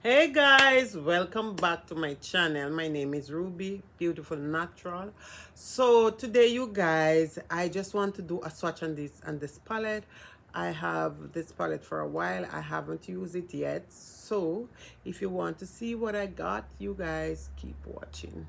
Hey guys, welcome back to my channel. My name is Ruby, Beautiful Natural. So today you guys, I just want to do a swatch on this palette. I have this palette for a while. I haven't used it yet. So if you want to see what I got, you guys keep watching.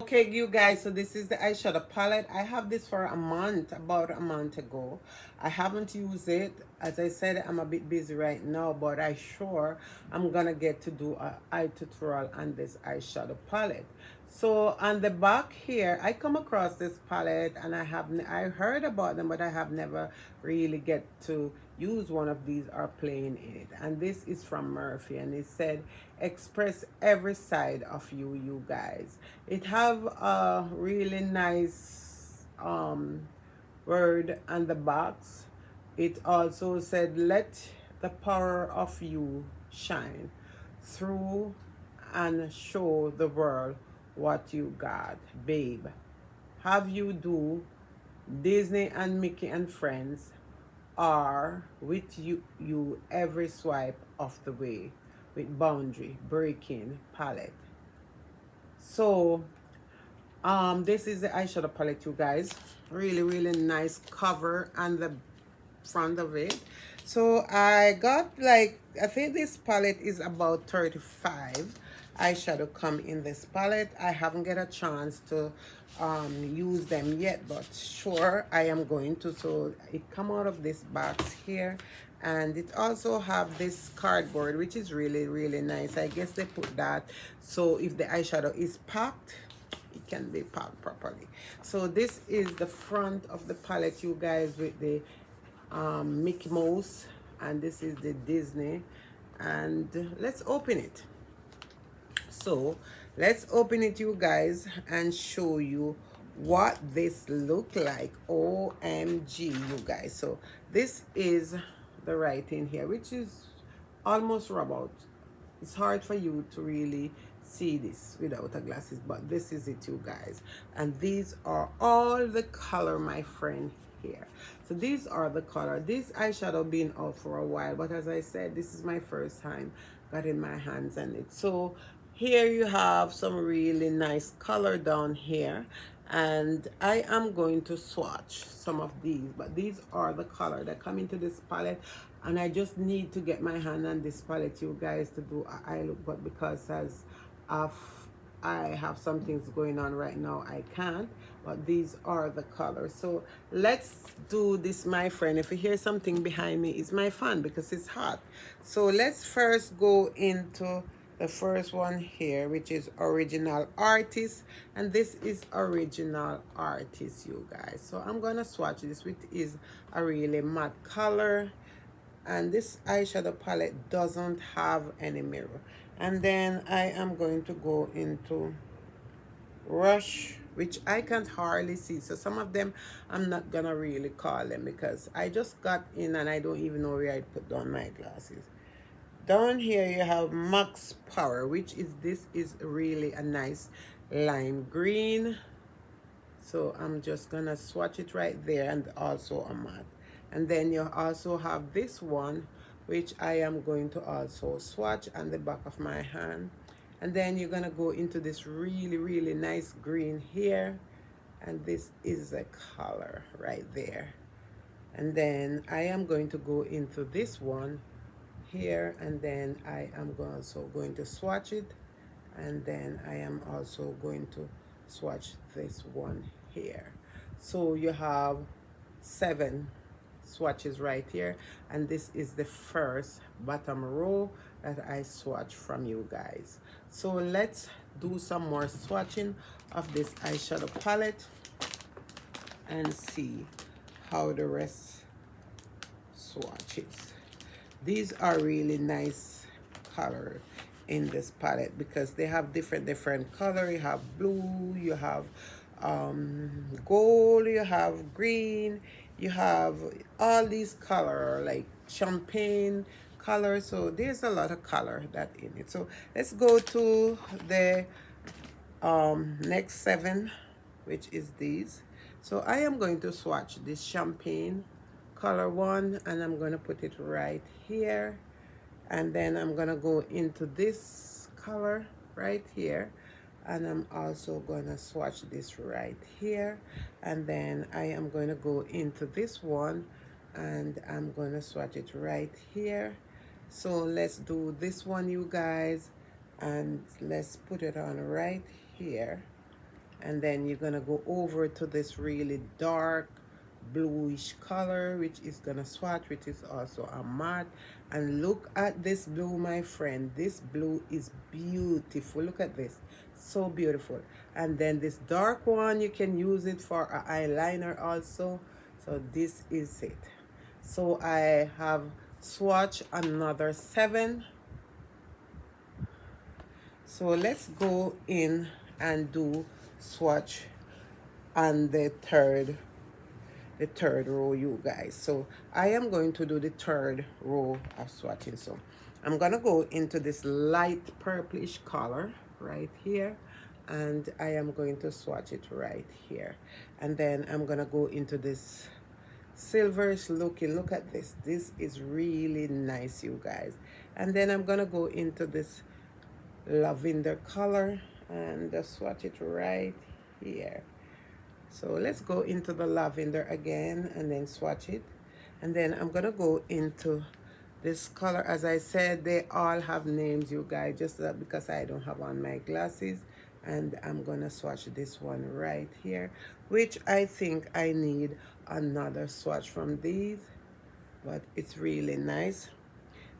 Okay, you guys, so this is the eyeshadow palette. I have this for a month, about a month ago. I haven't used it. As I said, I'm a bit busy right now, but I'm gonna get to do a eye tutorial on this eyeshadow palette. So on the back here, I come across this palette and I heard about them, but I have never really get to use one of these or playing in it. And this is from Morphe, and it said express every side of you, you guys. It have a really nice word on the box. It also said let the power of you shine through and show the world what you got, babe. Have you do Disney and Mickey and Friends are with you every swipe of the way with boundary breaking palette. So this is the eyeshadow palette, you guys. Really nice cover and the front of it. So I got, like, I think this palette is about 35 eyeshadow come in this palette. I haven't get a chance to use them yet, but sure I am going to. So it come out of this box here, and it also have this cardboard, which is really nice. I guess they put that so if the eyeshadow is packed, it can be packed properly. So this is the front of the palette, you guys, with the Mickey Mouse, and this is the Disney. And let's open it. So let's open it, you guys, and show you what this look like. OMG, you guys. So this is the writing here, which is almost rub out. It's hard for you to really see this without a glasses, but this is it, you guys. And these are all the color, my friend, here. So these are the color. This eyeshadow been out for a while, but as I said, this is my first time getting my hands on it. So here you have some really nice color down here, and I am going to swatch some of these, but these are the color that come into this palette. And I just need to get my hand on this palette, you guys, to do an eye look, but because as of I have some things going on right now, I can't. But these are the colors. So let's do this, my friend. If you hear something behind me, it's my fan because it's hot. So let's first go into the first one here, which is original artist, and this is original artist, you guys. So I'm gonna swatch this, which is a really matte color, and this eyeshadow palette doesn't have any mirror. And then I am going to go into Rush, which I can't hardly see. So some of them I'm not gonna really call them because I just got in and I don't even know where I put down my glasses. Down here you have Max Power, which is, this is really a nice lime green. So I'm just gonna swatch it right there, and also a matte. And then you also have this one, which I am going to also swatch on the back of my hand. And then you're gonna go into this really nice green here, and this is the color right there. And then I am going to go into this one here, and then I am also going to swatch it, and then I am also going to swatch this one here. So you have 7 swatches right here, and this is the first bottom row that I swatch from you guys. So let's do some more swatching of this eyeshadow palette and see how the rest swatches. These are really nice color in this palette because they have different color. You have blue, you have gold, you have green, you have all these color like champagne color. So there's a lot of color that in it. So let's go to the next 7, which is these. So I am going to swatch this champagne color one, and I'm going to put it right here. And then I'm gonna go into this color right here, and I'm also gonna swatch this right here, and then I am going to go into this one and I'm gonna swatch it right here. So let's do this one, you guys, and let's put it on right here. And then you're gonna go over to this really dark bluish color, which is gonna swatch, which is also a matte. And look at this blue, my friend. This blue is beautiful. Look at this, so beautiful. And then this dark one, you can use it for an eyeliner also. So this is it. So I have swatched another 7. So let's go in and do swatch on the third row, you guys. So I am going to do the third row of swatching. So I'm gonna go into this light purplish color right here, and I am going to swatch it right here. And then I'm gonna go into this silverish looking, look at this, this is really nice, you guys. And then I'm gonna go into this lavender color and just swatch it right here. So let's go into the lavender again and then swatch it. And then I'm gonna go into this color. As I said, they all have names, you guys, just because I don't have on my glasses. And I'm gonna swatch this one right here, which I think I need another swatch from these, but it's really nice.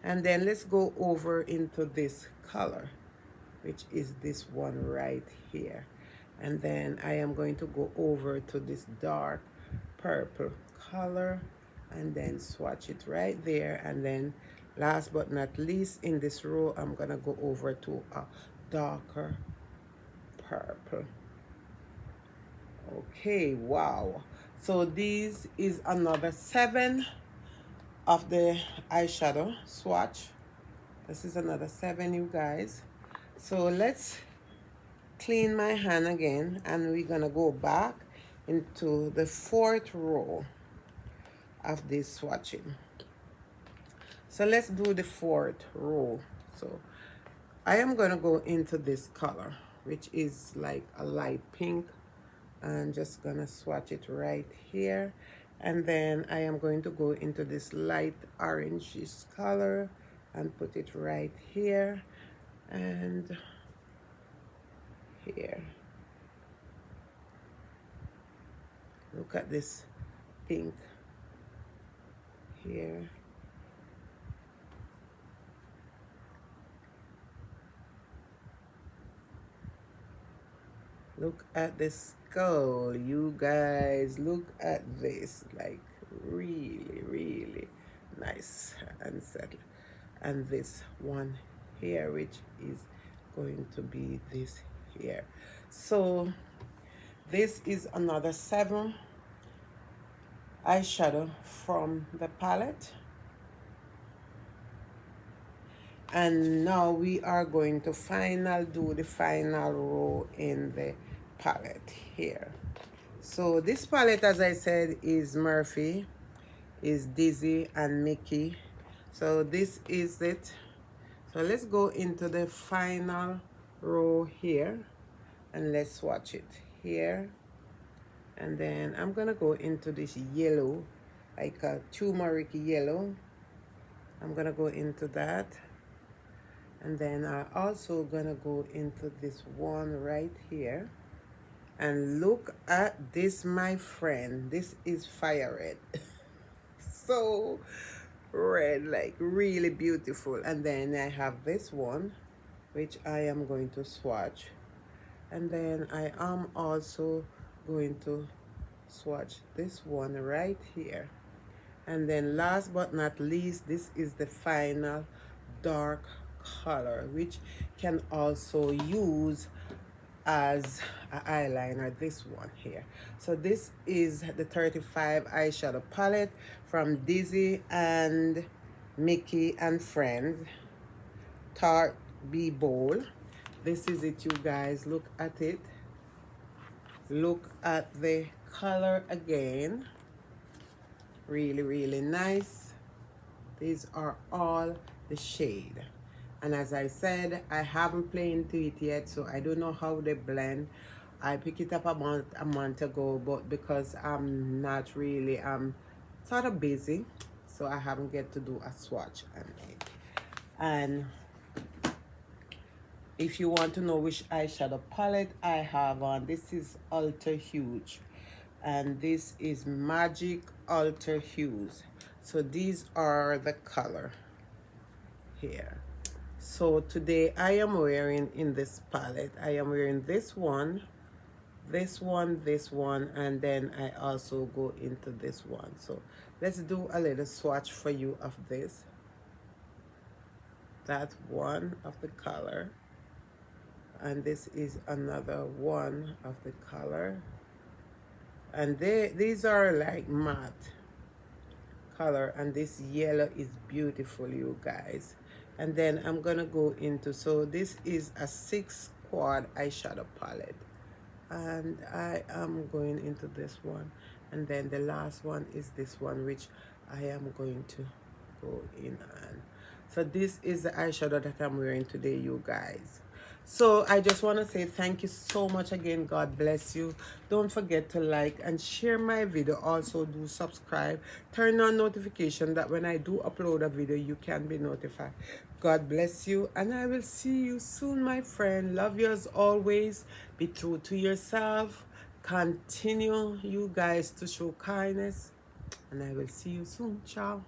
And then let's go over into this color, which is this one right here. And then I am going to go over to this dark purple color and then swatch it right there. And then last but not least, in this row, I'm gonna go over to a darker purple. Okay, wow. So this is another 7 of the eyeshadow swatch. This is another 7, you guys. So let's clean my hand again, and we're gonna go back into the 4th row of this swatching. So let's do the 4th row. So I am gonna go into this color, which is like a light pink, and just gonna swatch it right here. And then I am going to go into this light orangish color and put it right here and here. Look at this pink here. Look at the skull, you guys. Look at this, like really, really nice and settled. And this one here, which is going to be this here. So this is another 7 eyeshadow from the palette. And now we are going to do the final row in the palette here. So this palette, as I said, is Morphe, is Dizzy and Mickey. So this is it. So let's go into the final row here and let's swatch it here. And then I'm gonna go into this yellow, like a turmeric yellow. I'm gonna go into that. And then I'm also gonna go into this one right here. And look at this, my friend. This is fire red. So red, like really beautiful. And then I have this one, which I am going to swatch. And then I am also going to swatch this one right here. And then last but not least, this is the final dark color, which can also use as an eyeliner, this one here. So this is the 35 eyeshadow palette from Dizzy and Mickey and Friends, Tarte Be Bold. This is it, you guys. Look at it. Look at the color again. Really, really nice. These are all the shade. And as I said, I haven't played into it yet, so I don't know how they blend. I picked it up a month ago, but because I'm not really sort of busy, so I haven't get to do a swatch on it. And if you want to know which eyeshadow palette I have on, this is Ultra Huge, and this is Magic Ultra Hues. So these are the color here. So today I am wearing in this palette, I am wearing this one, this one, this one, and then I also go into this one. So let's do a little swatch for you of this. That one of the color, and this is another one of the color, and these are like matte color, and this yellow is beautiful, you guys. And then I'm gonna go into, so this is a 6 quad eyeshadow palette, and I am going into this one, and then the last one is this one, which I am going to go in on. So this is the eyeshadow that I'm wearing today, you guys. So I just want to say thank you so much again. God bless you. Don't forget to like and share my video. Also do subscribe, turn on notification, that when I do upload a video you can be notified. God bless you, and I will see you soon, my friend. Love you as always. Be true to yourself. Continue, you guys, to show kindness, and I will see you soon. Ciao.